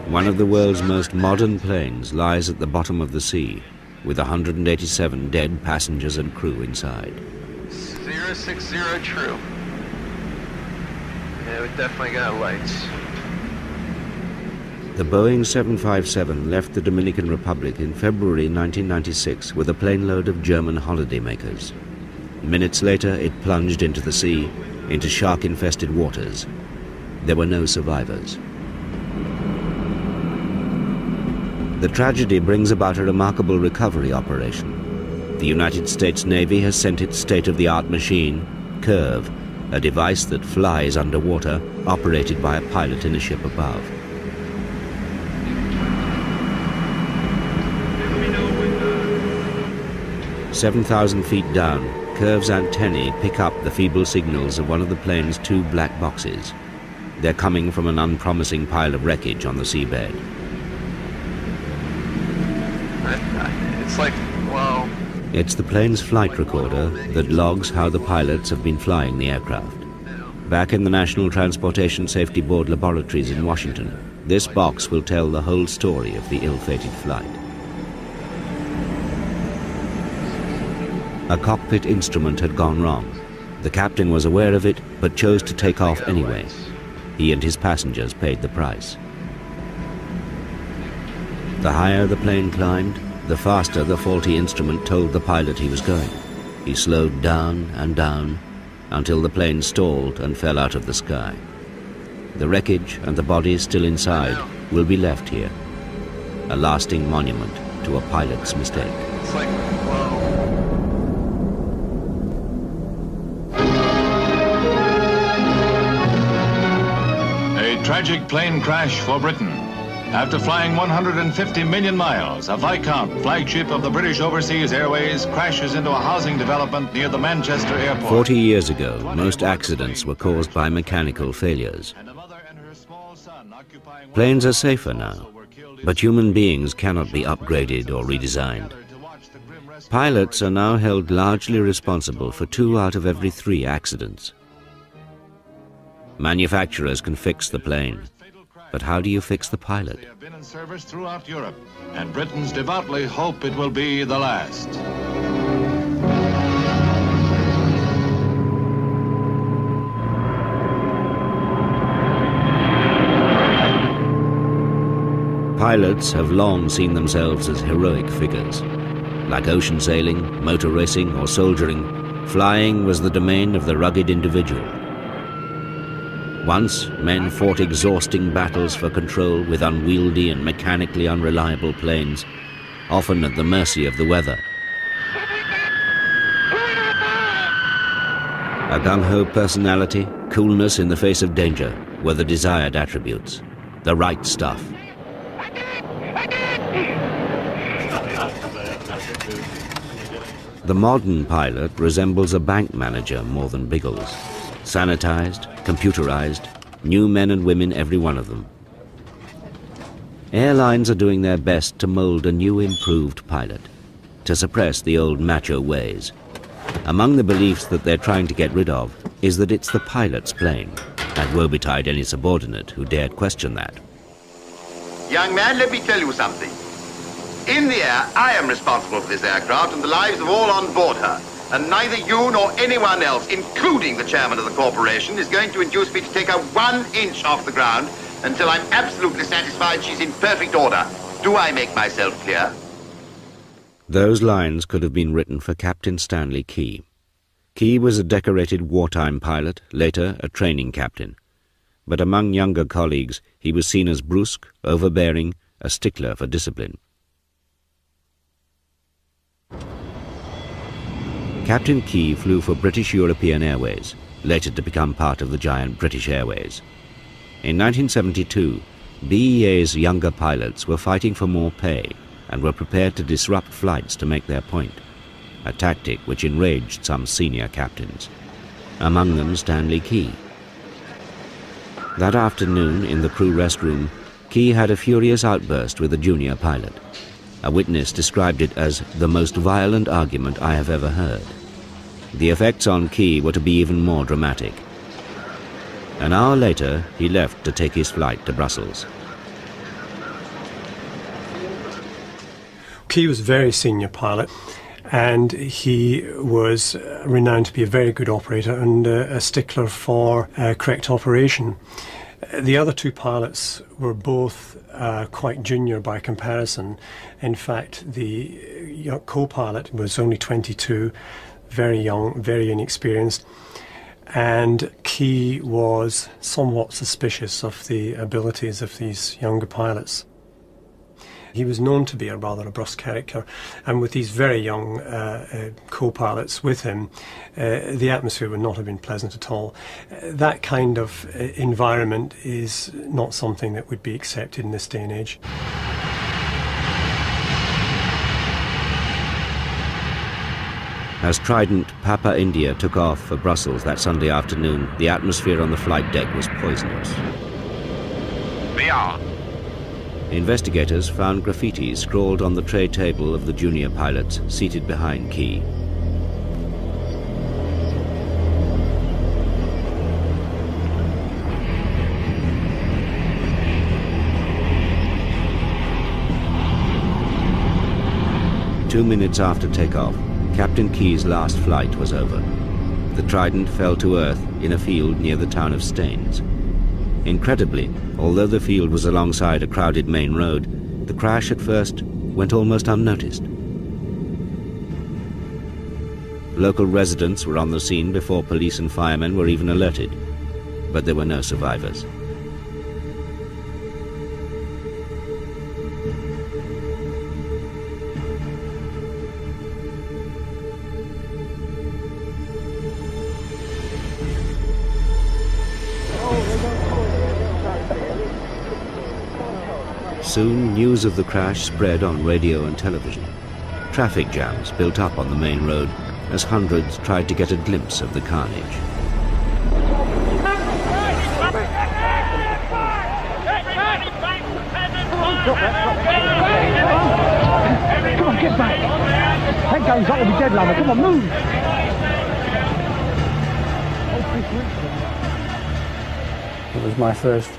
One of the world's most modern planes lies at the bottom of the sea, with 187 dead passengers and crew inside. 060 true. Yeah, we definitely got lights. The Boeing 757 left the Dominican Republic in February 1996 with a plane load of German holidaymakers. Minutes later, it plunged into the sea, into shark-infested waters. There were no survivors. The tragedy brings about a remarkable recovery operation. The United States Navy has sent its state-of-the-art machine, Curve, a device that flies underwater, operated by a pilot in a ship above. At 7,000 feet down, Curve's antennae pick up the feeble signals of one of the plane's two black boxes. They're coming from an unpromising pile of wreckage on the seabed. It's like, well... It's the plane's flight recorder that logs how the pilots have been flying the aircraft. Back in the National Transportation Safety Board laboratories in Washington, this box will tell the whole story of the ill-fated flight. A cockpit instrument had gone wrong. The captain was aware of it, but chose to take off anyway. He and his passengers paid the price. The higher the plane climbed, the faster the faulty instrument told the pilot he was going. He slowed down and down until the plane stalled and fell out of the sky. The wreckage and the bodies still inside will be left here, a lasting monument to a pilot's mistake. It's like, well... A tragic plane crash for Britain. After flying 150 million miles, a Viscount, flagship of the British Overseas Airways, crashes into a housing development near the Manchester airport. 40 years ago, most accidents were caused by mechanical failures. Planes are safer now, but human beings cannot be upgraded or redesigned. Pilots are now held largely responsible for 2 out of every 3 accidents. Manufacturers can fix the plane, but how do you fix the pilot? They have been in service throughout Europe, and Britons devoutly hope it will be the last. Pilots have long seen themselves as heroic figures. Like ocean sailing, motor racing, or soldiering, flying was the domain of the rugged individual. Once, men fought exhausting battles for control with unwieldy and mechanically unreliable planes, often at the mercy of the weather. A gung-ho personality, coolness in the face of danger were the desired attributes. The right stuff. The modern pilot resembles a bank manager more than Biggles. Sanitized, computerized, new men and women, every one of them. Airlines are doing their best to mold a new improved pilot, to suppress the old macho ways. Among the beliefs that they're trying to get rid of is that it's the pilot's plane, and woe betide any subordinate who dared question that. Young man, let me tell you something. In the air, I am responsible for this aircraft and the lives of all on board her. And neither you nor anyone else, including the chairman of the corporation, is going to induce me to take her 1 inch off the ground until I'm absolutely satisfied she's in perfect order. Do I make myself clear? Those lines could have been written for Captain Stanley Key. Key was a decorated wartime pilot, later a training captain. But among younger colleagues, he was seen as brusque, overbearing, a stickler for discipline. Captain Key flew for British European Airways, later to become part of the giant British Airways. In 1972, BEA's younger pilots were fighting for more pay and were prepared to disrupt flights to make their point, a tactic which enraged some senior captains, among them Stanley Key. That afternoon, in the crew restroom, Key had a furious outburst with a junior pilot. A witness described it as the most violent argument I have ever heard. The effects on Key were to be even more dramatic. An hour later, he left to take his flight to Brussels. Key was a very senior pilot, and he was renowned to be a very good operator and a stickler for correct operation. The other two pilots were both quite junior by comparison. In fact, the co-pilot was only 22, very young, very inexperienced, and Key was somewhat suspicious of the abilities of these younger pilots. He was known to be a rather brusque character, and with these very young co-pilots with him, the atmosphere would not have been pleasant at all. That kind of environment is not something that would be accepted in this day and age. As Trident Papa India took off for Brussels that Sunday afternoon, the atmosphere on the flight deck was poisonous. Beyond. Investigators found graffiti scrawled on the tray table of the junior pilots seated behind Key. Two minutes after takeoff, Captain Key's last flight was over. The Trident fell to earth in a field near the town of Staines. Incredibly, although the field was alongside a crowded main road, the crash at first went almost unnoticed. Local residents were on the scene before police and firemen were even alerted, but there were no survivors. Soon, news of the crash spread on radio and television. Traffic jams built up on the main road as hundreds tried to get a glimpse of the carnage. Come on, get back! That goes up, will be dead, lover. Come on, move! It was my first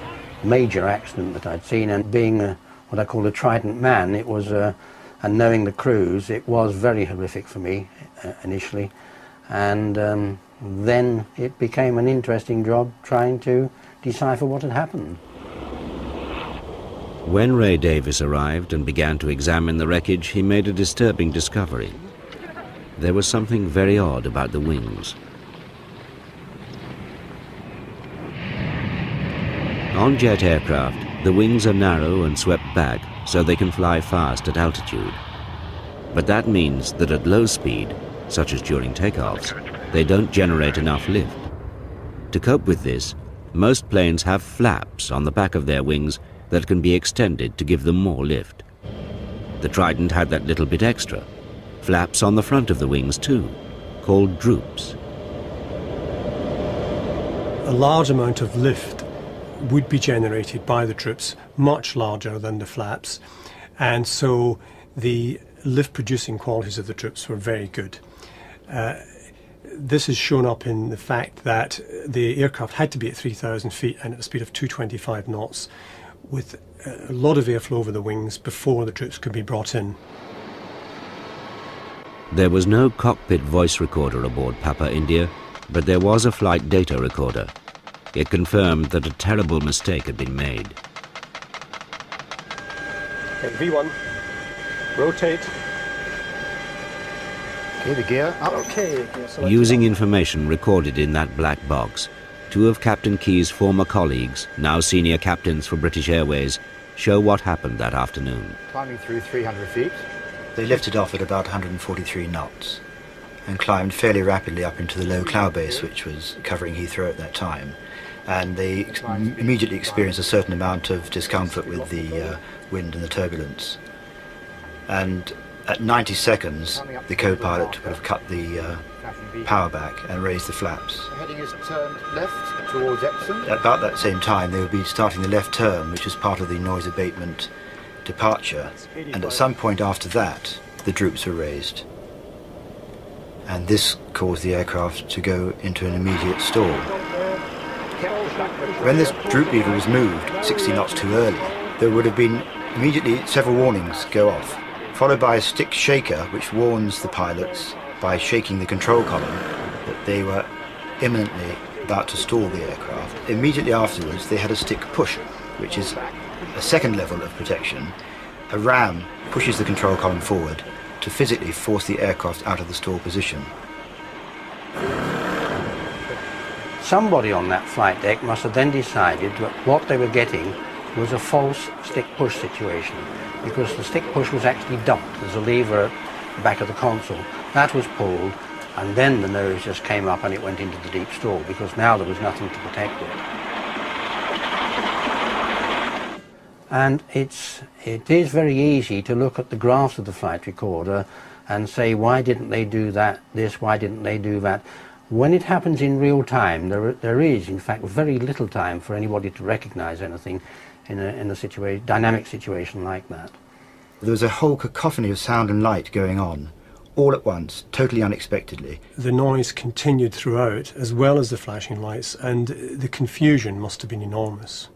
major accident that I'd seen, and being what I call a Trident man, it was, and knowing the crews, it was very horrific for me initially, and then it became an interesting job trying to decipher what had happened. When Ray Davis arrived and began to examine the wreckage, he made a disturbing discovery. There was something very odd about the wings. On jet aircraft, the wings are narrow and swept back so they can fly fast at altitude. But that means that at low speed, such as during takeoffs, they don't generate enough lift. To cope with this, most planes have flaps on the back of their wings that can be extended to give them more lift. The Trident had that little bit extra. Flaps on the front of the wings too, called droops. A large amount of lift would be generated by the droops, much larger than the flaps, and so the lift-producing qualities of the droops were very good. This is shown up in the fact that the aircraft had to be at 3,000 feet and at a speed of 225 knots, with a lot of airflow over the wings before the droops could be brought in. There was no cockpit voice recorder aboard Papa India, but there was a flight data recorder. It confirmed that a terrible mistake had been made. Okay, V1, rotate. Okay, the gear up. Okay. Using information recorded in that black box, two of Captain Key's former colleagues, now senior captains for British Airways, show what happened that afternoon. Climbing through 300 feet. They lifted off at about 143 knots and climbed fairly rapidly up into the low cloud base, which was covering Heathrow at that time. And they immediately experienced a certain amount of discomfort with the wind and the turbulence. And at 90 seconds, the co-pilot would have cut the power back and raised the flaps. The heading is turned left towards Epsom. At about that same time, they would be starting the left turn, which was part of the noise abatement departure. And at some point after that, the droops were raised. And this caused the aircraft to go into an immediate stall. When this droop lever was moved 60 knots too early, there would have been immediately several warnings go off followed by a stick shaker which warns the pilots by shaking the control column that they were imminently about to stall the aircraft. Immediately afterwards they had a stick push, which is a second level of protection. A ram pushes the control column forward to physically force the aircraft out of the stall position. Somebody on that flight deck must have then decided that what they were getting was a false stick push situation, because the stick push was actually dumped. There's a lever at the back of the console. That was pulled, and then the nose just came up and it went into the deep stall, because now there was nothing to protect it. And it is very easy to look at the graphs of the flight recorder and say, why didn't they do that, this, why didn't they do that? When it happens in real time, there is, in fact, very little time for anybody to recognize anything in a dynamic situation like that. There was a whole cacophony of sound and light going on, all at once, totally unexpectedly. The noise continued throughout, as well as the flashing lights, and the confusion must have been enormous.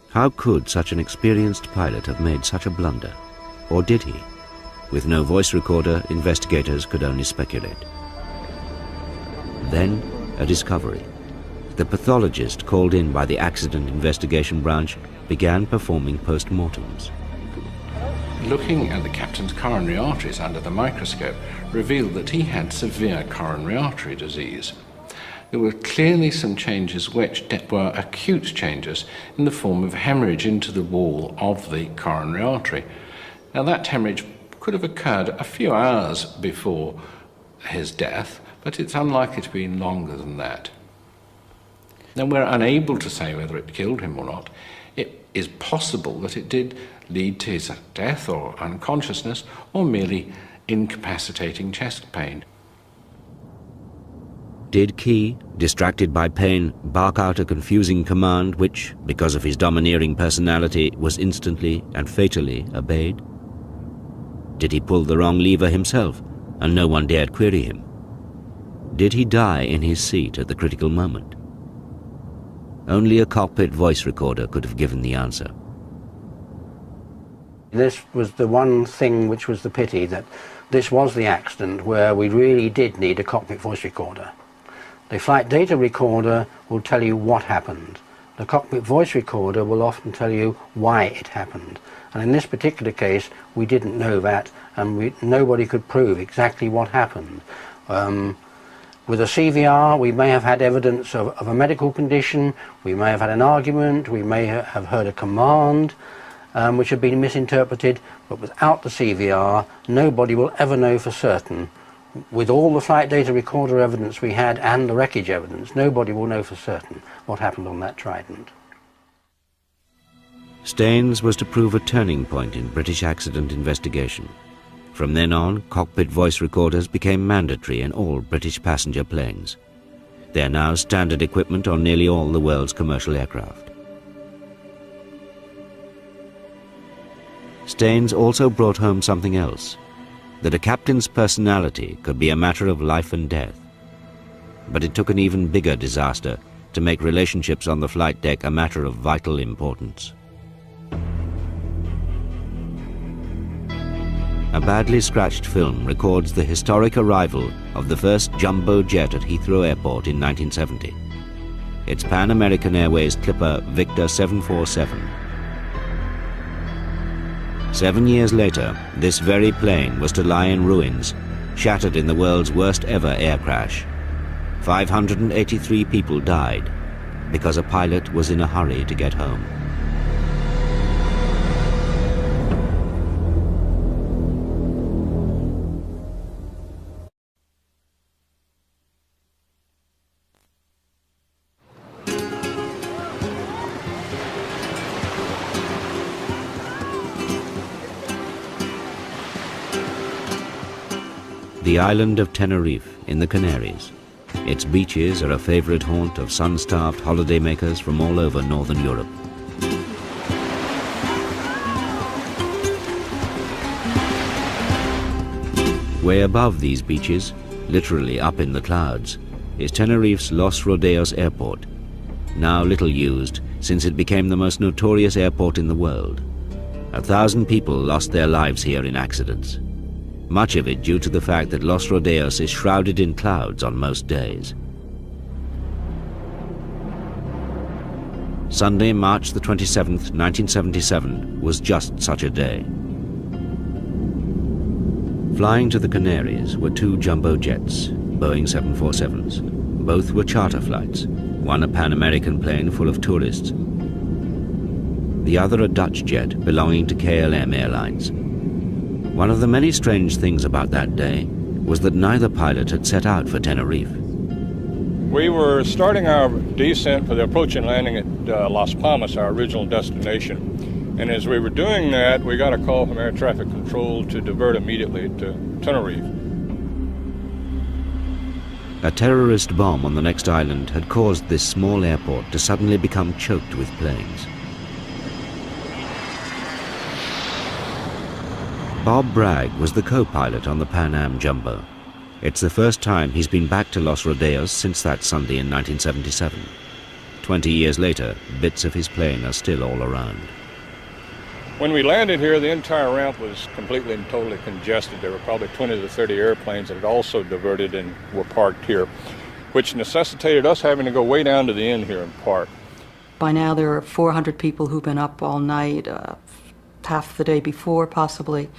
How could such an experienced pilot have made such a blunder? Or did he? With no voice recorder, investigators could only speculate. Then, a discovery. The pathologist called in by the Accident Investigation Branch began performing post-mortems. Looking at the captain's coronary arteries under the microscope revealed that he had severe coronary artery disease. There were clearly some changes which were acute changes in the form of hemorrhage into the wall of the coronary artery. Now that hemorrhage could have occurred a few hours before his death, but it's unlikely to be longer than that. Now, we're unable to say whether it killed him or not. It is possible that it did lead to his death or unconsciousness, or merely incapacitating chest pain. Did Key, distracted by pain, bark out a confusing command which, because of his domineering personality, was instantly and fatally obeyed? Did he pull the wrong lever himself, and no one dared query him? Did he die in his seat at the critical moment? Only a cockpit voice recorder could have given the answer. This was the one thing which was the pity, that this was the accident where we really did need a cockpit voice recorder. The flight data recorder will tell you what happened. The cockpit voice recorder will often tell you why it happened. And in this particular case, we didn't know that, and nobody could prove exactly what happened. With a CVR, we may have had evidence of a medical condition, we may have had an argument, we may have heard a command which had been misinterpreted, but without the CVR, nobody will ever know for certain. With all the flight data recorder evidence we had and the wreckage evidence, nobody will know for certain what happened on that Trident. Staines was to prove a turning point in British accident investigation. From then on, cockpit voice recorders became mandatory in all British passenger planes. They are now standard equipment on nearly all the world's commercial aircraft. Staines also brought home something else, that a captain's personality could be a matter of life and death. But it took an even bigger disaster to make relationships on the flight deck a matter of vital importance. A badly scratched film records the historic arrival of the first jumbo jet at Heathrow Airport in 1970. It's Pan American Airways Clipper Victor 747. 7 years later, this very plane was to lie in ruins, shattered in the world's worst ever air crash. 583 people died because a pilot was in a hurry to get home. The island of Tenerife in the Canaries. Its beaches are a favorite haunt of sun-starved holidaymakers from all over northern Europe. Way above these beaches, literally up in the clouds, is Tenerife's Los Rodeos Airport, now little used since it became the most notorious airport in the world. 1,000 people lost their lives here in accidents, much of it due to the fact that Los Rodeos is shrouded in clouds on most days. Sunday, March the 27th, 1977, was just such a day. Flying to the Canaries were 2 jumbo jets, Boeing 747s. Both were charter flights, one a Pan American plane full of tourists, the other a Dutch jet belonging to KLM Airlines. One of the many strange things about that day was that neither pilot had set out for Tenerife. We were starting our descent for the approach and landing at Las Palmas, our original destination. And as we were doing that, we got a call from air traffic control to divert immediately to Tenerife. A terrorist bomb on the next island had caused this small airport to suddenly become choked with planes. Bob Bragg was the co-pilot on the Pan Am Jumbo. It's the first time he's been back to Los Rodeos since that Sunday in 1977. 20 years later, bits of his plane are still all around. When we landed here, the entire ramp was completely and totally congested. There were probably 20 to 30 airplanes that had also diverted and were parked here, which necessitated us having to go way down to the end here and park. By now there are 400 people who've been up all night, half the day before possibly,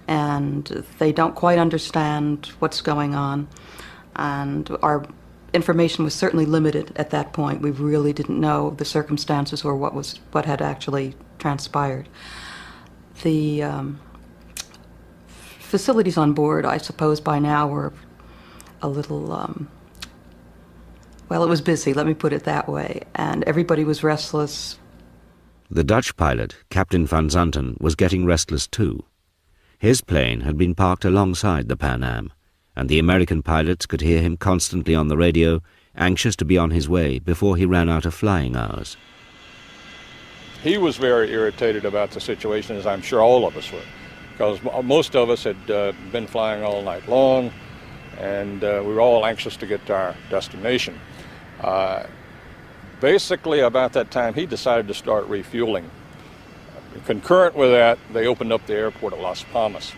and they don't quite understand what's going on. And our information was certainly limited at that point. We really didn't know the circumstances or what had actually transpired. The facilities on board, I suppose by now, were a little, well, it was busy, let me put it that way, and everybody was restless. The Dutch pilot, Captain van Zanten, was getting restless too. His plane had been parked alongside the Pan Am, and the American pilots could hear him constantly on the radio, anxious to be on his way before he ran out of flying hours. He was very irritated about the situation, as I'm sure all of us were, because most of us had been flying all night long, and we were all anxious to get to our destination. Basically, about that time, he decided to start refueling. Concurrent with that, they opened up the airport at Las Palmas.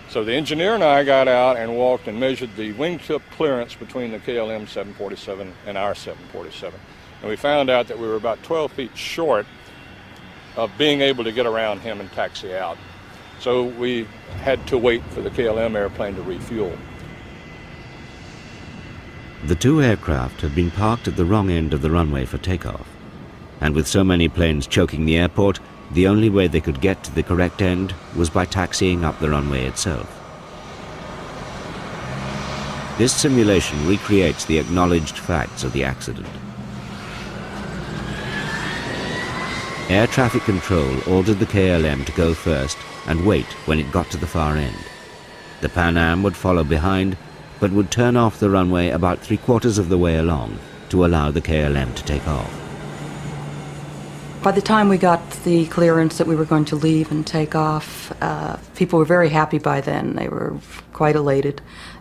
So the engineer and I got out and walked and measured the wingtip clearance between the KLM 747 and our 747. And we found out that we were about 12 feet short of being able to get around him and taxi out. So we had to wait for the KLM airplane to refuel. The 2 aircraft had been parked at the wrong end of the runway for takeoff, and with so many planes choking the airport, the only way they could get to the correct end was by taxiing up the runway itself. This simulation recreates the acknowledged facts of the accident. Air traffic control ordered the KLM to go first and wait when it got to the far end. The Pan Am would follow behind, but would turn off the runway about 3/4 of the way along to allow the KLM to take off. By the time we got the clearance that we were going to leave and take off, people were very happy by then. They were quite elated.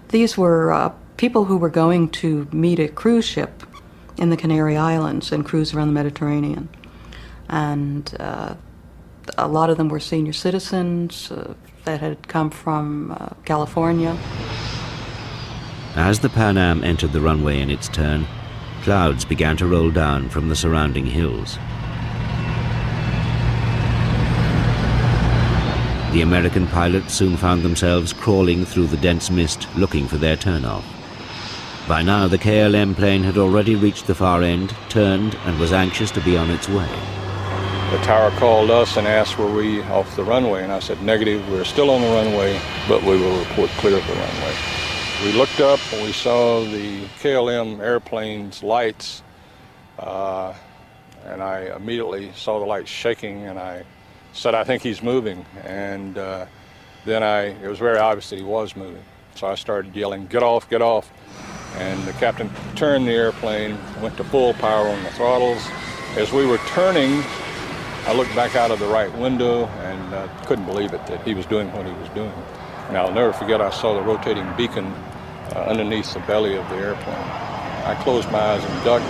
These were people who were going to meet a cruise ship in the Canary Islands and cruise around the Mediterranean. And a lot of them were senior citizens that had come from California. As the Pan Am entered the runway in its turn, clouds began to roll down from the surrounding hills. The American pilots soon found themselves crawling through the dense mist looking for their turnoff. By now the KLM plane had already reached the far end, turned, and was anxious to be on its way. The tower called us and asked were we off the runway, and I said negative, we're still on the runway, but we will report clear of the runway. We looked up and we saw the KLM airplane's lights, and I immediately saw the lights shaking, and I said, I think he's moving. And then it was very obvious that he was moving. So I started yelling, get off, get off. And the captain turned the airplane, went to full power on the throttles. As we were turning, I looked back out of the right window and couldn't believe it, that he was doing what he was doing. And I'll never forget, I saw the rotating beacon underneath the belly of the airplane. I closed my eyes and ducked.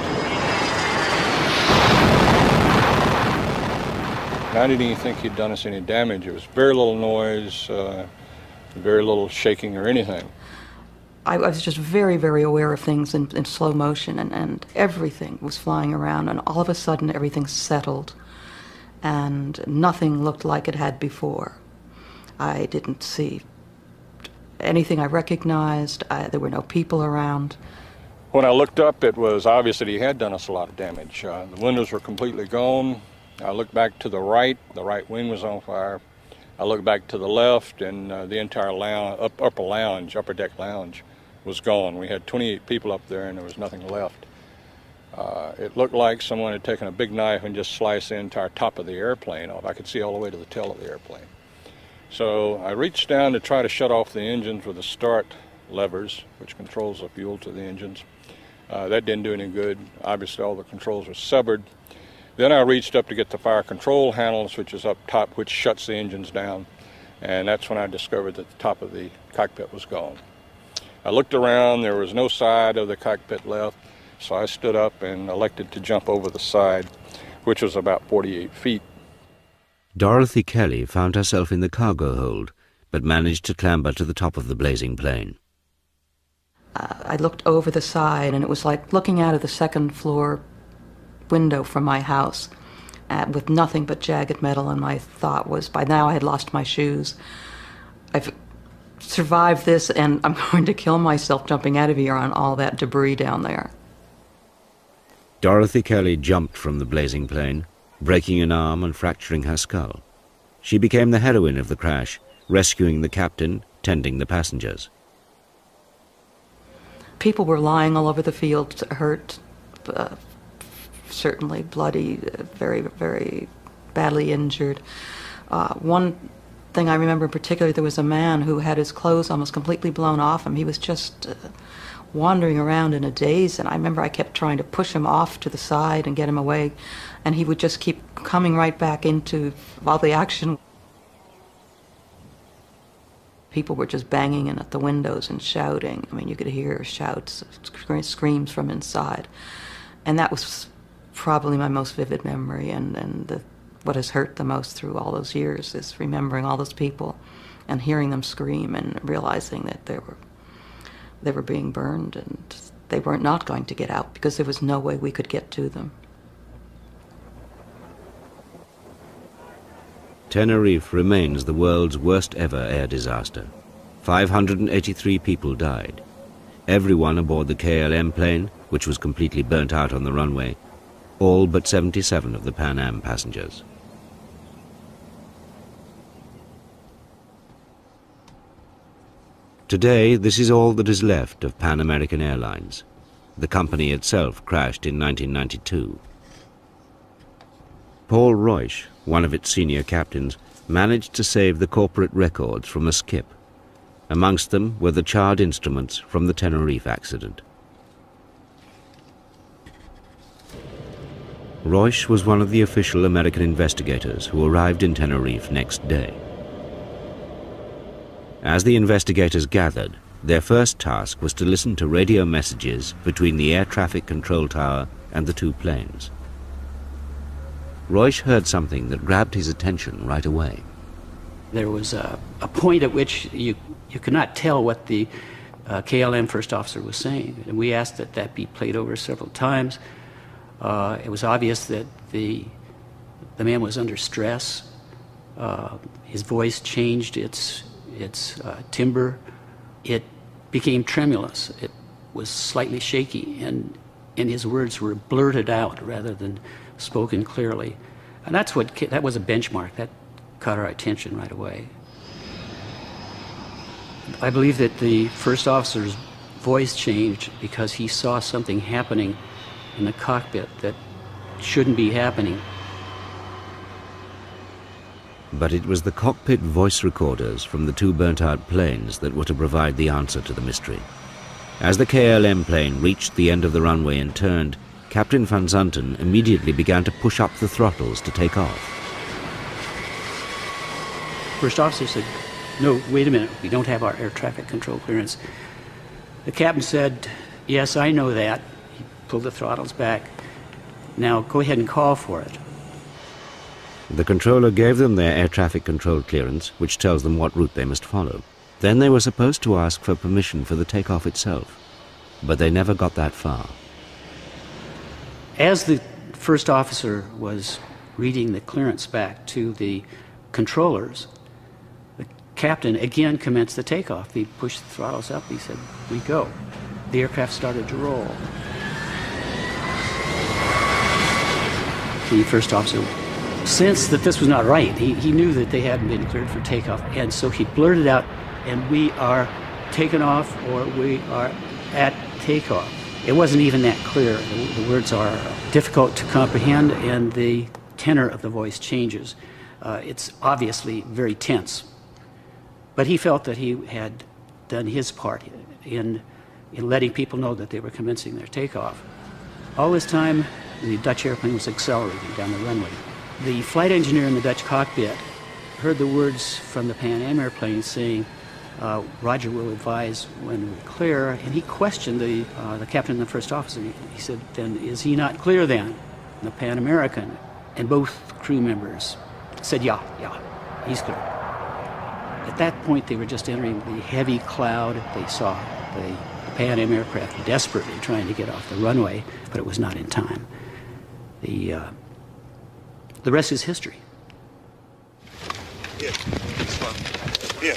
and I didn't even think he'd done us any damage. It was very little noise, very little shaking or anything. I was just very, very aware of things in slow motion, and everything was flying around, and all of a sudden everything settled, and nothing looked like it had before. I didn't see anything I recognized. There were no people around. When I looked up, it was obvious that he had done us a lot of damage. The windows were completely gone. I looked back to the right wing was on fire. I looked back to the left, and the entire upper deck lounge was gone. We had 28 people up there, and there was nothing left. It looked like someone had taken a big knife and just sliced the entire top of the airplane off. I could see all the way to the tail of the airplane. So I reached down to try to shut off the engines with the start levers, which controls the fuel to the engines. That didn't do any good. Obviously, all the controls were severed. Then I reached up to get the fire control handles, which is up top, which shuts the engines down. And that's when I discovered that the top of the cockpit was gone. I looked around. There was no side of the cockpit left. So I stood up and elected to jump over the side, which was about 48 feet. Dorothy Kelly found herself in the cargo hold, but managed to clamber to the top of the blazing plane. I looked over the side, and it was like looking out of the second floor window from my house with nothing but jagged metal, and my thought was, by now I had lost my shoes. I've survived this, and I'm going to kill myself jumping out of here on all that debris down there. Dorothy Kelly jumped from the blazing plane, breaking an arm and fracturing her skull. She became the heroine of the crash, rescuing the captain, tending the passengers. People were lying all over the field, hurt, certainly bloody, very, very badly injured. One thing I remember in particular, there was a man who had his clothes almost completely blown off him. He was just wandering around in a daze, and I remember I kept trying to push him off to the side and get him away, and he would just keep coming right back into all the action. People were just banging in at the windows and shouting. I mean, you could hear shouts, screams from inside. And that was probably my most vivid memory, and what has hurt the most through all those years is remembering all those people and hearing them scream and realizing that they were being burned, and they were not going to get out because there was no way we could get to them. Tenerife remains the world's worst ever air disaster. 583 people died. Everyone aboard the KLM plane, which was completely burnt out on the runway, all but 77 of the Pan Am passengers. Today, this is all that is left of Pan American Airlines. The company itself crashed in 1992. Paul Reusch, one of its senior captains, managed to save the corporate records from a skip. Amongst them were the charred instruments from the Tenerife accident. Reusch was one of the official American investigators who arrived in Tenerife next day. As the investigators gathered, their first task was to listen to radio messages between the air traffic control tower and the two planes. Reusch heard something that grabbed his attention right away. There was a point at which you could not tell what the KLM first officer was saying, and we asked that that be played over several times. It was obvious that the man was under stress. His voice changed its timbre. It became tremulous. It was slightly shaky, and his words were blurted out rather than spoken clearly. And that was a benchmark. That caught our attention right away. I believe that the first officer's voice changed because he saw something happening in the cockpit that shouldn't be happening. But it was the cockpit voice recorders from the two burnt-out planes that were to provide the answer to the mystery. As the KLM plane reached the end of the runway and turned, Captain Van Zanten immediately began to push up the throttles to take off. First officer said, "No, wait a minute, we don't have our air traffic control clearance." The captain said, "Yes, I know that." He pulled the throttles back. "Now go ahead and call for it." The controller gave them their air traffic control clearance, which tells them what route they must follow. Then they were supposed to ask for permission for the takeoff itself, but they never got that far. As the first officer was reading the clearance back to the controllers, the captain again commenced the takeoff. He pushed the throttles up. He said, "We go." The aircraft started to roll. The first officer sensed that this was not right. He knew that they hadn't been cleared for takeoff, and so he blurted out, "And we are taken off, or we are at takeoff." It wasn't even that clear. The words are difficult to comprehend, and the tenor of the voice changes. It's obviously very tense. But he felt that he had done his part in letting people know that they were commencing their takeoff. All this time, the Dutch airplane was accelerating down the runway. The flight engineer in the Dutch cockpit heard the words from the Pan Am airplane saying, "Roger will advise when we're clear," and he questioned the captain and the first officer. He said, "Then is he not clear then?" The Pan American, and both crew members said, yeah, he's clear. At that point, they were just entering the heavy cloud. They saw the Pan Am aircraft desperately trying to get off the runway, but it was not in time. The rest is history. Yeah, it's fun. Yeah.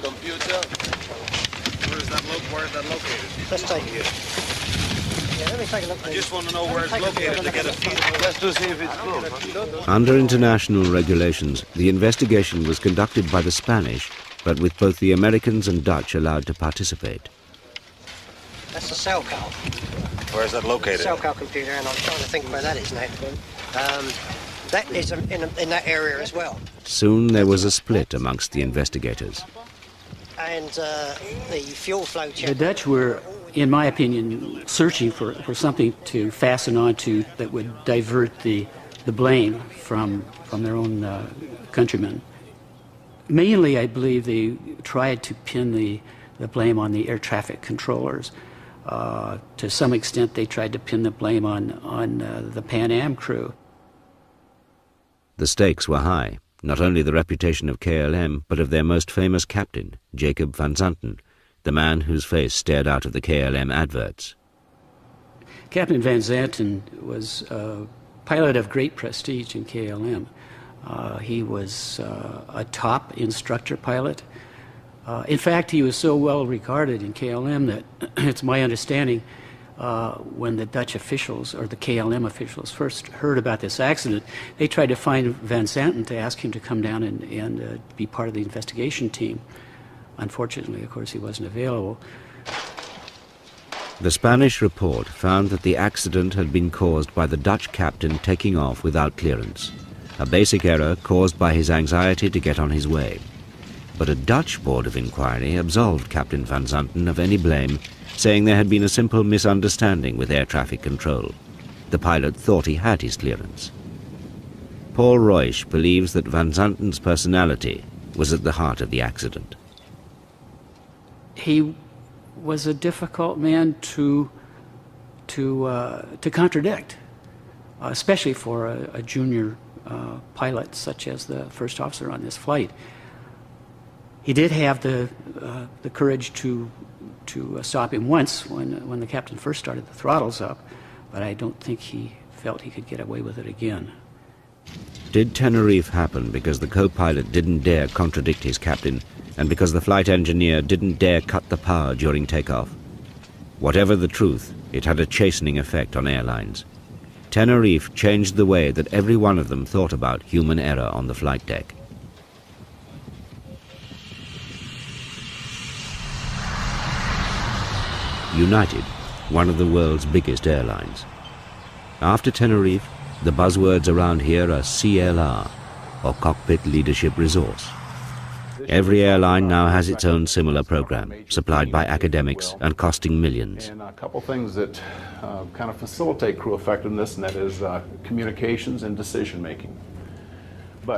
Computer. Where is that located? Let's take it. Yeah, let me take a look. I just want to know where it's located to get a feel. Just to see if it's close. Under international regulations, the investigation was conducted by the Spanish, but with both the Americans and Dutch allowed to participate. That's the Selco. Where is that located? Selco computer, and I'm trying to think where that is now. That is in that area as well. Soon there was a split amongst the investigators. And the fuel flow check. The Dutch were, in my opinion, searching for something to fasten onto that would divert the blame from their own countrymen. Mainly, I believe they tried to pin the blame on the air traffic controllers. To some extent, they tried to pin the blame on the Pan Am crew. The stakes were high, not only the reputation of KLM, but of their most famous captain, Jacob van Zanten, the man whose face stared out of the KLM adverts. Captain Van Zanten was a pilot of great prestige in KLM. He was a top instructor pilot. In fact, he was so well regarded in KLM that it's my understanding when the Dutch officials, or the KLM officials, first heard about this accident, they tried to find Van Zanten to ask him to come down and be part of the investigation team. Unfortunately, of course, he wasn't available. The Spanish report found that the accident had been caused by the Dutch captain taking off without clearance, a basic error caused by his anxiety to get on his way. But a Dutch board of inquiry absolved Captain Van Zanten of any blame, saying there had been a simple misunderstanding with air traffic control. The pilot thought he had his clearance. Paul Roysch believes that Van Zanten's personality was at the heart of the accident. He was a difficult man to contradict, especially for a junior pilot such as the first officer on this flight. He did have the courage to stop him once when the captain first started the throttles up, but I don't think he felt he could get away with it again. Did Tenerife happen because the co-pilot didn't dare contradict his captain, and because the flight engineer didn't dare cut the power during takeoff? Whatever the truth, it had a chastening effect on airlines. Tenerife changed the way that every one of them thought about human error on the flight deck. United, one of the world's biggest airlines. After Tenerife, the buzzwords around here are CLR, or Cockpit Leadership Resource. Every airline now has its own similar program, supplied by academics and costing millions. And a couple things that kind of facilitate crew effectiveness, and that is communications and decision making.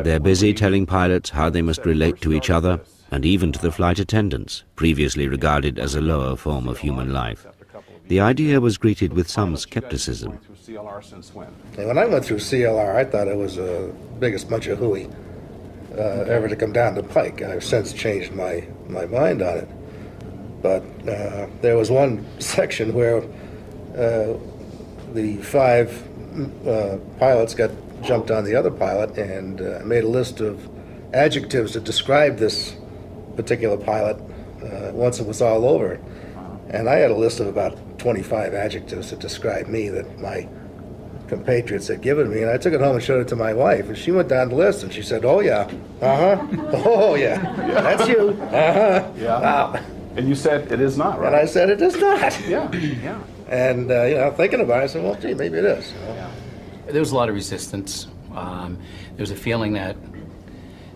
They're busy telling pilots how they must relate to each other, and even to the flight attendants, previously regarded as a lower form of human life. the idea was greeted with some skepticism. And when I went through CLR, I thought it was the biggest bunch of hooey ever to come down the pike. I've since changed my mind on it. But there was one section where the 5 pilots got jumped on the other pilot and made a list of adjectives to describe this particular pilot once it was all over. And I had a list of about 25 adjectives to describe me that my compatriots had given me, and I took it home and showed it to my wife, and she went down the list and she said, "Oh yeah, oh yeah, that's you, Yeah. wow." And you said it is not, right? And I said it is not. Yeah, yeah. And you know, thinking about it, I said, "Well, gee, maybe it is." There was a lot of resistance. There was a feeling that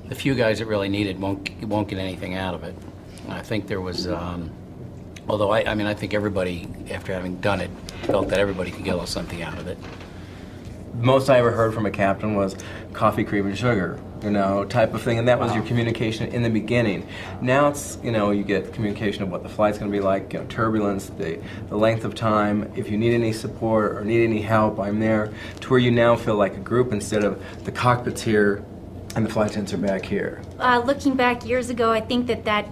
the few guys that really need it won't get anything out of it. And I think there was, although I mean, I think everybody, after having done it, felt that everybody could get something out of it. Most I ever heard from a captain was coffee, cream, and sugar, you know, type of thing, and that was your communication in the beginning. Now it's, you know, you get communication of what the flight's going to be like, you know, turbulence, the length of time. If you need any support or need any help, I'm there. To where you now feel like a group instead of the cockpit's here and the flight attendants are back here. Looking back years ago, I think that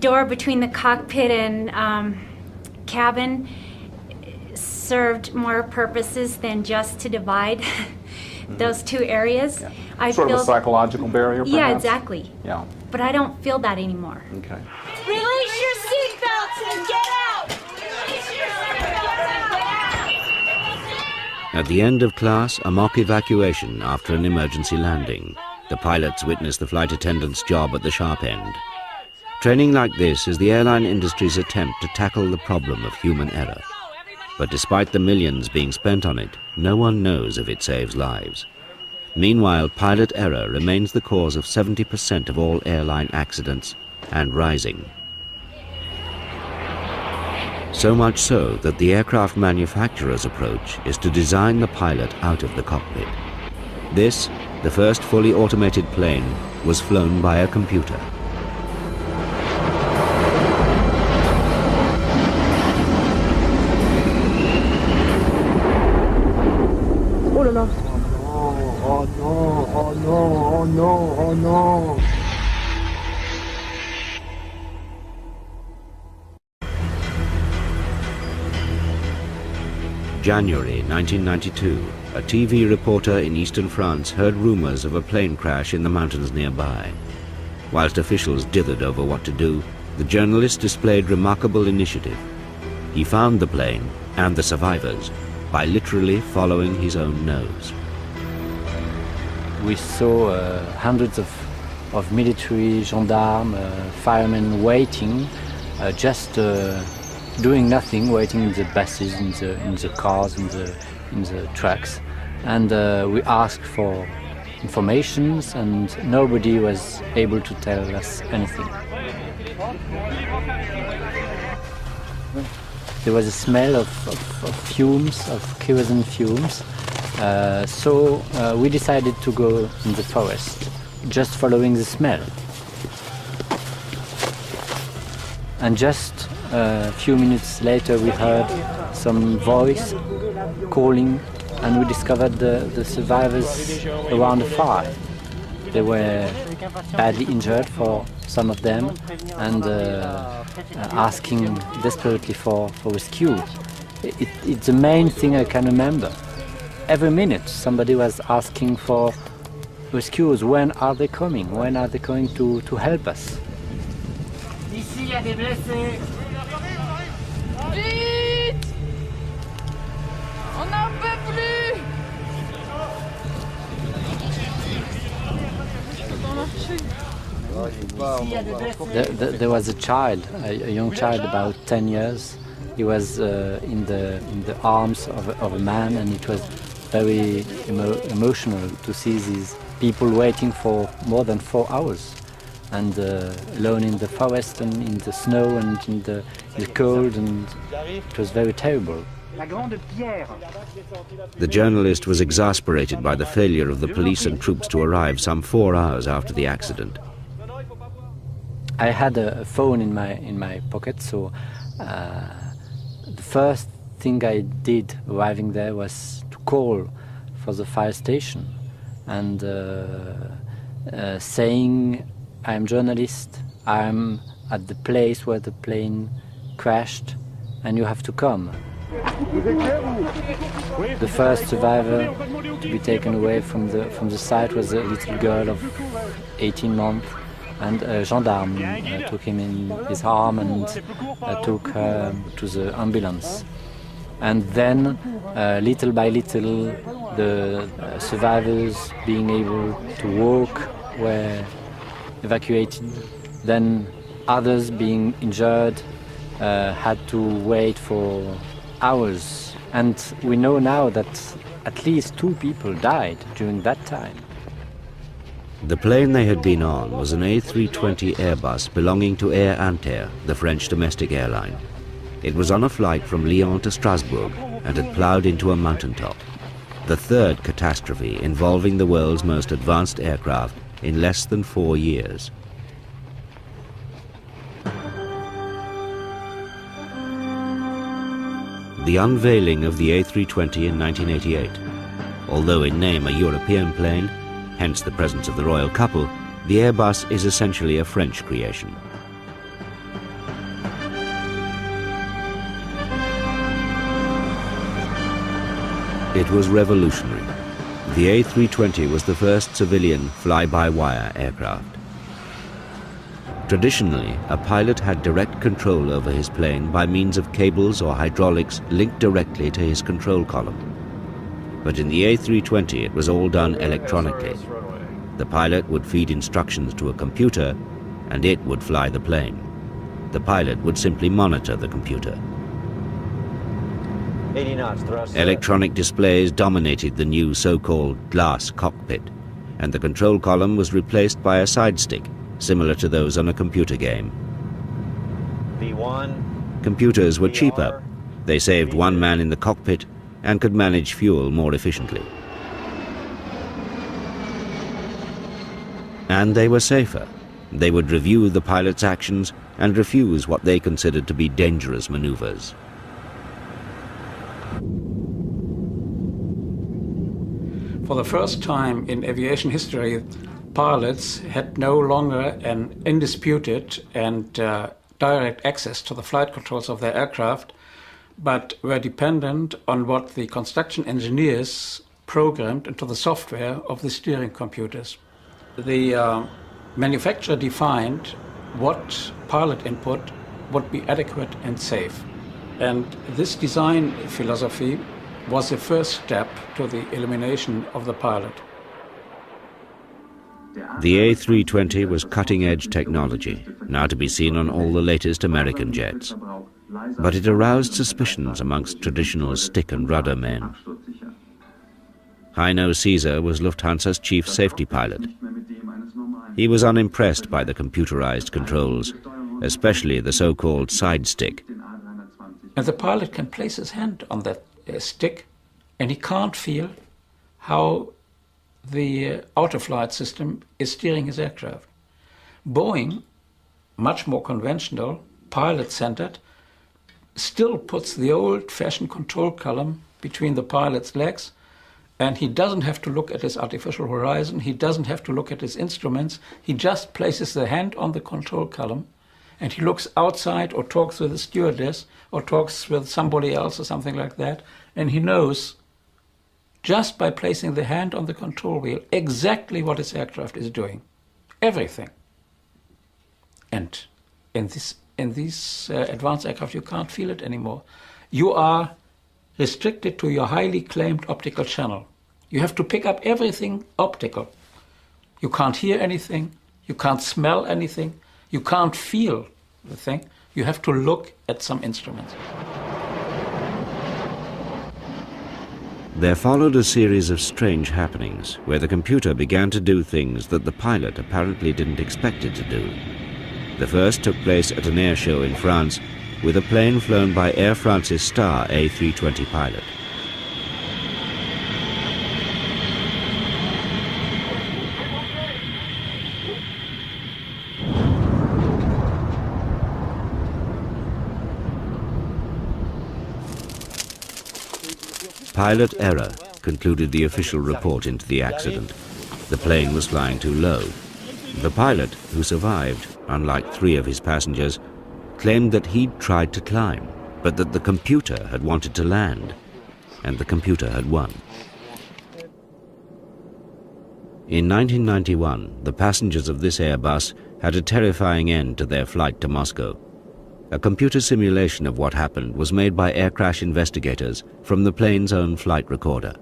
door between the cockpit and cabin served more purposes than just to divide those two areas. Yeah. I sort feel of a psychological barrier, perhaps? Yeah, exactly. Yeah. But I don't feel that anymore. Okay. Release your seatbelts and get out! Release your seatbelts and get out! At the end of class, a mock evacuation after an emergency landing. The pilots witness the flight attendant's job at the sharp end. Training like this is the airline industry's attempt to tackle the problem of human error. But despite the millions being spent on it, no one knows if it saves lives. Meanwhile, pilot error remains the cause of 70% of all airline accidents, and rising. So much so that the aircraft manufacturer's approach is to design the pilot out of the cockpit. This, the first fully automated plane, was flown by a computer. Oh là là. Oh no, oh no, oh no, oh no. January 1992, a TV reporter in eastern France heard rumors of a plane crash in the mountains nearby. Whilst officials dithered over what to do, the journalist displayed remarkable initiative. He found the plane and the survivors by literally following his own nose. We saw hundreds of military, gendarmes, firemen waiting, just doing nothing, waiting in the buses, in the cars, in the trucks. And we asked for informations, and nobody was able to tell us anything. There was a smell of fumes, of kerosene fumes, so we decided to go in the forest, just following the smell. And just a few minutes later we heard some voice calling, and we discovered the survivors around the fire. They were badly injured, for some of them, and asking desperately for rescue. It's the main thing I can remember. Every minute somebody was asking for rescuers. When are they coming? When are they going to help us? Ici, il y a des blessés. Vite! On n'en peut plus! There was a child, a young child about 10 years. He was in the arms of a man, and it was very emotional to see these people waiting for more than 4 hours, and alone in the forest and in the snow and in the cold, and it was very terrible. The journalist was exasperated by the failure of the police and troops to arrive some 4 hours after the accident. I had a phone in my pocket, so the first thing I did arriving there was to call for the fire station and saying, I'm journalist, I'm at the place where the plane crashed and you have to come. The first survivor to be taken away from the site was a little girl of 18 months, and a gendarme took him in his arm and took her to the ambulance. And then, little by little, the survivors being able to walk were evacuated. Then others being injured had to wait for hours. And we know now that at least 2 people died during that time. The plane they had been on was an A320 Airbus belonging to Air Inter, the French domestic airline. It was on a flight from Lyon to Strasbourg and had ploughed into a mountaintop. The third catastrophe involving the world's most advanced aircraft in less than 4 years. The unveiling of the A320 in 1988. Although in name a European plane, hence the presence of the royal couple, the Airbus is essentially a French creation. It was revolutionary. The A320 was the first civilian fly-by-wire aircraft. Traditionally, a pilot had direct control over his plane by means of cables or hydraulics linked directly to his control column. But in the A320, it was all done electronically. The pilot would feed instructions to a computer, and it would fly the plane. The pilot would simply monitor the computer. 80 knots, thrust. Electronic displays dominated the new so-called glass cockpit, and the control column was replaced by a side stick, similar to those on a computer game. V1. Computers were cheaper. They saved one man in the cockpit and could manage fuel more efficiently. And they were safer. They would review the pilot's actions and refuse what they considered to be dangerous maneuvers. For the first time in aviation history, pilots had no longer an undisputed and direct access to the flight controls of their aircraft, but were dependent on what the construction engineers programmed into the software of the steering computers. The manufacturer defined what pilot input would be adequate and safe. And this design philosophy was the first step to the elimination of the pilot. The A320 was cutting-edge technology, now to be seen on all the latest American jets. But it aroused suspicions amongst traditional stick and rudder men. Heino Caesar was Lufthansa's chief safety pilot. He was unimpressed by the computerized controls, especially the so-called side stick. And the pilot can place his hand on that stick, and he can't feel how the autoflight system is steering his aircraft. Boeing, much more conventional, pilot-centered, still puts the old-fashioned control column between the pilot's legs, and he doesn't have to look at his artificial horizon, he doesn't have to look at his instruments, he just places the hand on the control column, and he looks outside or talks with the stewardess or talks with somebody else or something like that, and he knows just by placing the hand on the control wheel exactly what his aircraft is doing. Everything. And in these advanced aircraft, you can't feel it anymore. You are restricted to your highly claimed optical channel. You have to pick up everything optical. You can't hear anything, you can't smell anything, you can't feel the thing. You have to look at some instruments. There followed a series of strange happenings where the computer began to do things that the pilot apparently didn't expect it to do. The first took place at an air show in France with a plane flown by Air France's star A320 pilot. Pilot error, concluded the official report into the accident. The plane was flying too low. The pilot, who survived, unlike 3 of his passengers, claimed that he'd tried to climb, but that the computer had wanted to land, and the computer had won. In 1991, the passengers of this Airbus had a terrifying end to their flight to Moscow. A computer simulation of what happened was made by air crash investigators from the plane's own flight recorder.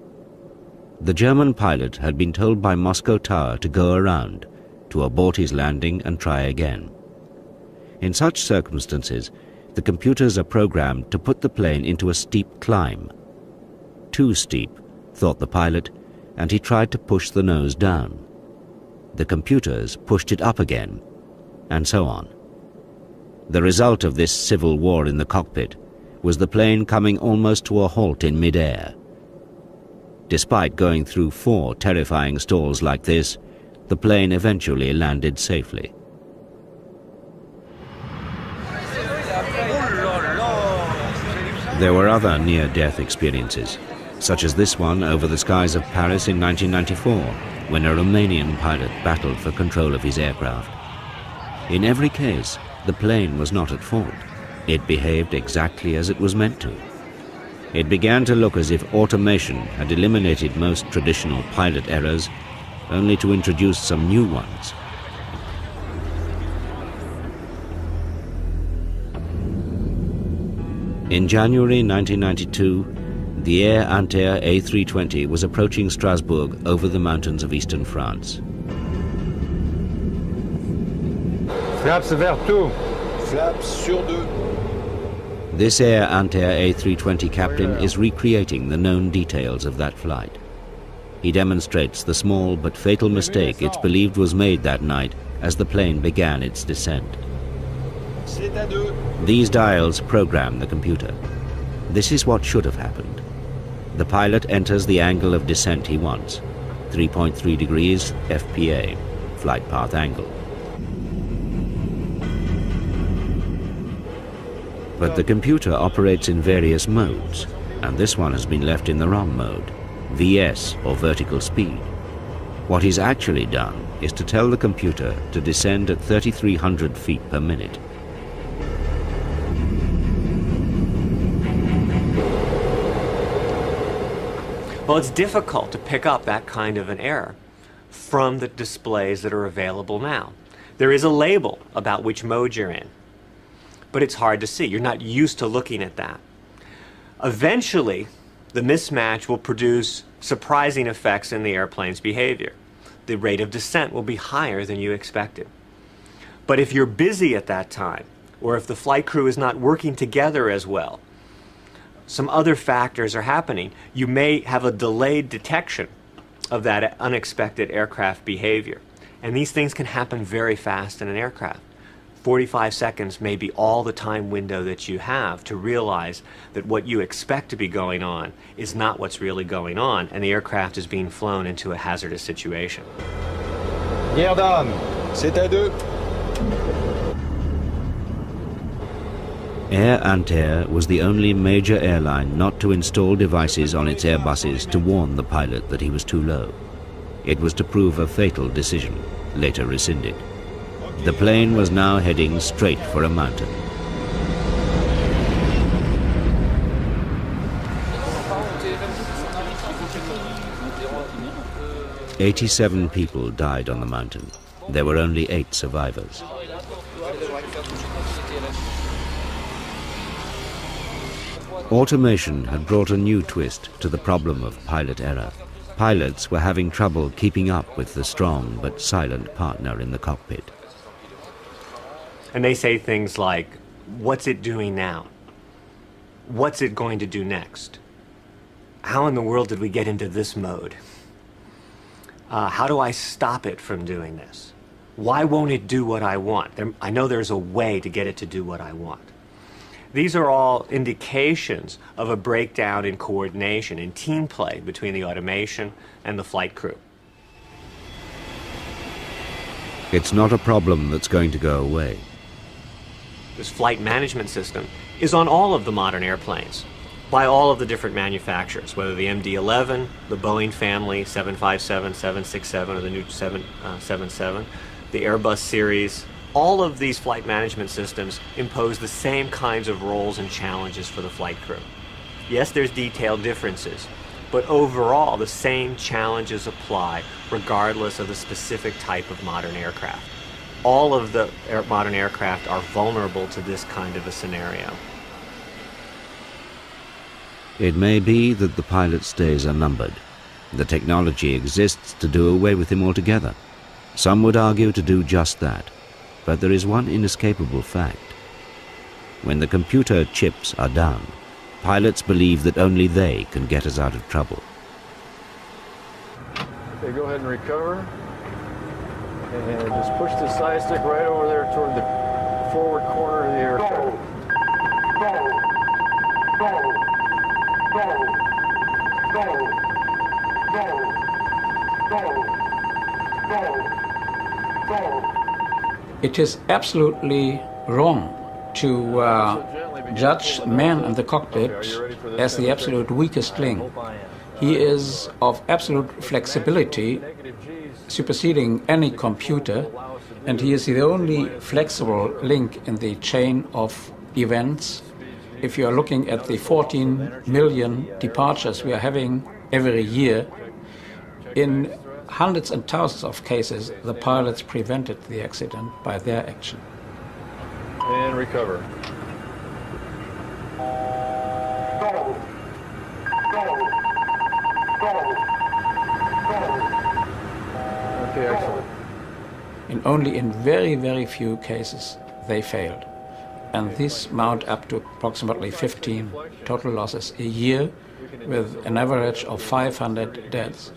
The German pilot had been told by Moscow Tower to go around, to abort his landing and try again. In such circumstances, the computers are programmed to put the plane into a steep climb. Too steep, thought the pilot, and he tried to push the nose down. The computers pushed it up again, and so on. The result of this civil war in the cockpit was the plane coming almost to a halt in mid-air. Despite going through 4 terrifying stalls like this, the plane eventually landed safely. There were other near-death experiences, such as this one over the skies of Paris in 1994, when a Romanian pilot battled for control of his aircraft. In every case, the plane was not at fault. It behaved exactly as it was meant to. It began to look as if automation had eliminated most traditional pilot errors, only to introduce some new ones. In January 1992, the Air Inter A320 was approaching Strasbourg over the mountains of eastern France. Flaps vers tout. Flaps sur deux. This Air Inter A320 captain is recreating the known details of that flight. He demonstrates the small but fatal mistake it's believed was made that night as the plane began its descent. These dials program the computer. This is what should have happened. The pilot enters the angle of descent he wants, 3.3 degrees FPA, flight path angle. But the computer operates in various modes, and this one has been left in the wrong mode, VS, or vertical speed. What is actually done is to tell the computer to descend at 3,300 feet per minute. Well, it's difficult to pick up that kind of an error from the displays that are available now. There is a label about which mode you're in, but it's hard to see. You're not used to looking at that. Eventually, the mismatch will produce surprising effects in the airplane's behavior. The rate of descent will be higher than you expected. But if you're busy at that time, or if the flight crew is not working together as well, some other factors are happening. You may have a delayed detection of that unexpected aircraft behavior. And these things can happen very fast in an aircraft. 45 seconds may be all the time window that you have to realize that what you expect to be going on is not what's really going on, and the aircraft is being flown into a hazardous situation. Bien done. C'est à deux. Air Inter was the only major airline not to install devices on its Airbuses to warn the pilot that he was too low. It was to prove a fatal decision, later rescinded. The plane was now heading straight for a mountain. "87 people died on the mountain. There were only 8 survivors. Automation had brought a new twist to the problem of pilot error. Pilots were having trouble keeping up with the strong but silent partner in the cockpit. And they say things like, what's it doing now? What's it going to do next? How in the world did we get into this mode? How do I stop it from doing this? Why won't it do what I want? I know there's a way to get it to do what I want. These are all indications of a breakdown in coordination, in team play between the automation and the flight crew. It's not a problem that's going to go away. This flight management system is on all of the modern airplanes. by all of the different manufacturers, whether the MD-11, the Boeing family, 757, 767, or the new 777, the Airbus series. All of these flight management systems impose the same kinds of roles and challenges for the flight crew. Yes, there's detailed differences, but overall the same challenges apply regardless of the specific type of modern aircraft. All of the modern aircraft are vulnerable to this kind of a scenario. It may be that the pilot's days are numbered. The technology exists to do away with him altogether. Some would argue to do just that. But there is one inescapable fact. When the computer chips are down, pilots believe that only they can get us out of trouble. Okay, go ahead and recover. And just push the side stick right over there toward the forward corner of the aircraft. It is absolutely wrong to judge man in the cockpit as the absolute weakest link. He is of absolute flexibility, superseding any computer, and he is the only flexible link in the chain of events. If you are looking at the 14 million departures we are having every year, in hundreds and thousands of cases, the pilots prevented the accident by their action. And recover. Okay, excellent. And only in very, very few cases they failed. And this mount up to approximately 15 total losses a year, with an average of 500 deaths.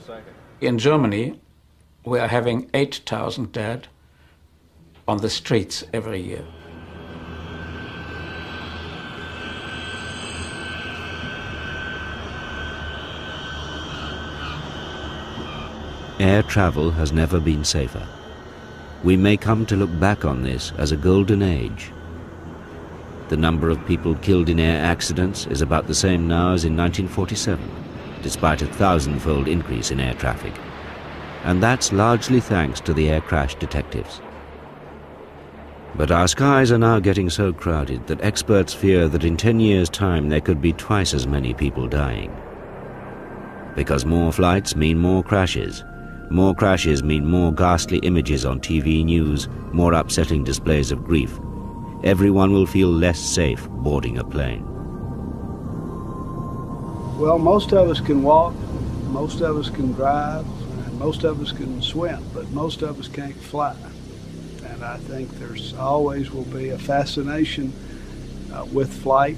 In Germany, we are having 8,000 dead on the streets every year. Air travel has never been safer. We may come to look back on this as a golden age. The number of people killed in air accidents is about the same now as in 1947, despite a 1,000-fold increase in air traffic. And that's largely thanks to the air crash detectives. But our skies are now getting so crowded that experts fear that in 10 years' time there could be twice as many people dying. Because more flights mean more crashes. More crashes mean more ghastly images on TV news, more upsetting displays of grief. Everyone will feel less safe boarding a plane. Well, most of us can walk, most of us can drive, and most of us can swim, but most of us can't fly. And I think there's always will be a fascination with flight.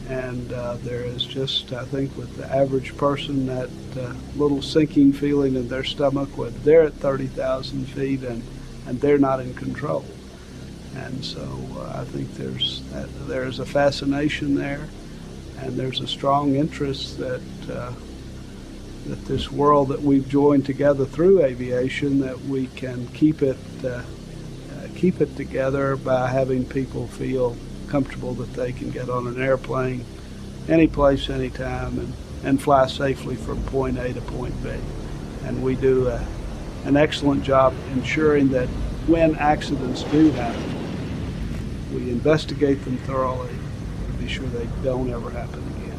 And there is just, I think, with the average person, that little sinking feeling in their stomach when they're at 30,000 feet and they're not in control. And so I think there's a fascination there, and there's a strong interest that that this world that we've joined together through aviation, that we can keep it together by having people feel comfortable that they can get on an airplane any place, anytime, and fly safely from point A to point B. And we do an excellent job ensuring that when accidents do happen, we investigate them thoroughly to be sure they don't ever happen again.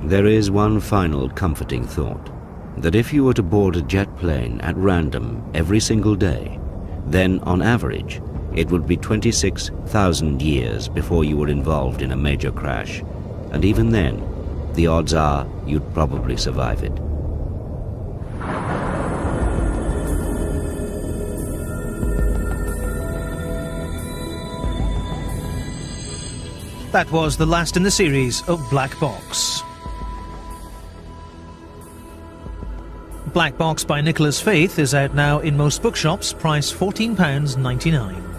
There is one final comforting thought, that if you were to board a jet plane at random every single day, then on average, it would be 26,000 years before you were involved in a major crash. And even then, the odds are you'd probably survive it. That was the last in the series of Black Box. Black Box by Nicholas Faith is out now in most bookshops, price £14.99.